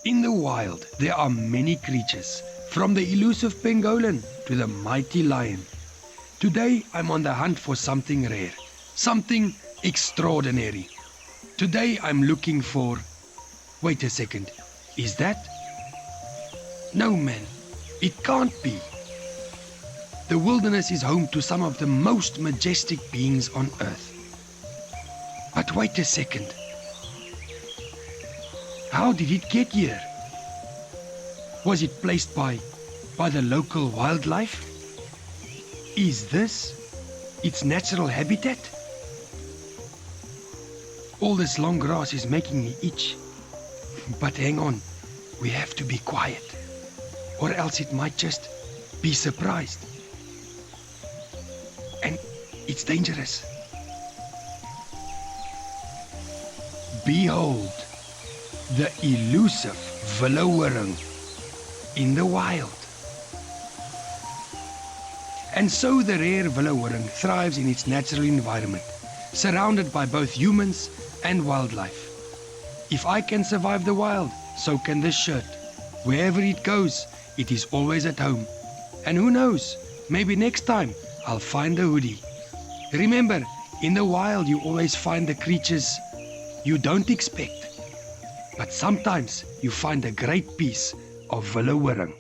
In the wild, there are many creatures, from the elusive pangolin to the mighty lion. Today, I'm on the hunt for something rare, something extraordinary. Today, I'm looking for... Wait a second, is that? No, man, it can't be. The wilderness is home to some of the most majestic beings on earth. But wait a second. How did it get here? Was it placed by the local wildlife? Is this its natural habitat? All this long grass is making me itch. But hang on, we have to be quiet, or else it might just be surprised. And it's dangerous. Behold, the elusive willow wurrung in the wild. And so the rare willow wurrung thrives in its natural environment, surrounded by both humans and wildlife. If I can survive the wild, so can this shirt. Wherever it goes, it is always at home. And who knows, maybe next time I'll find a hoodie. Remember, in the wild you always find the creatures you don't expect. But sometimes you find a great piece of willow wurrung.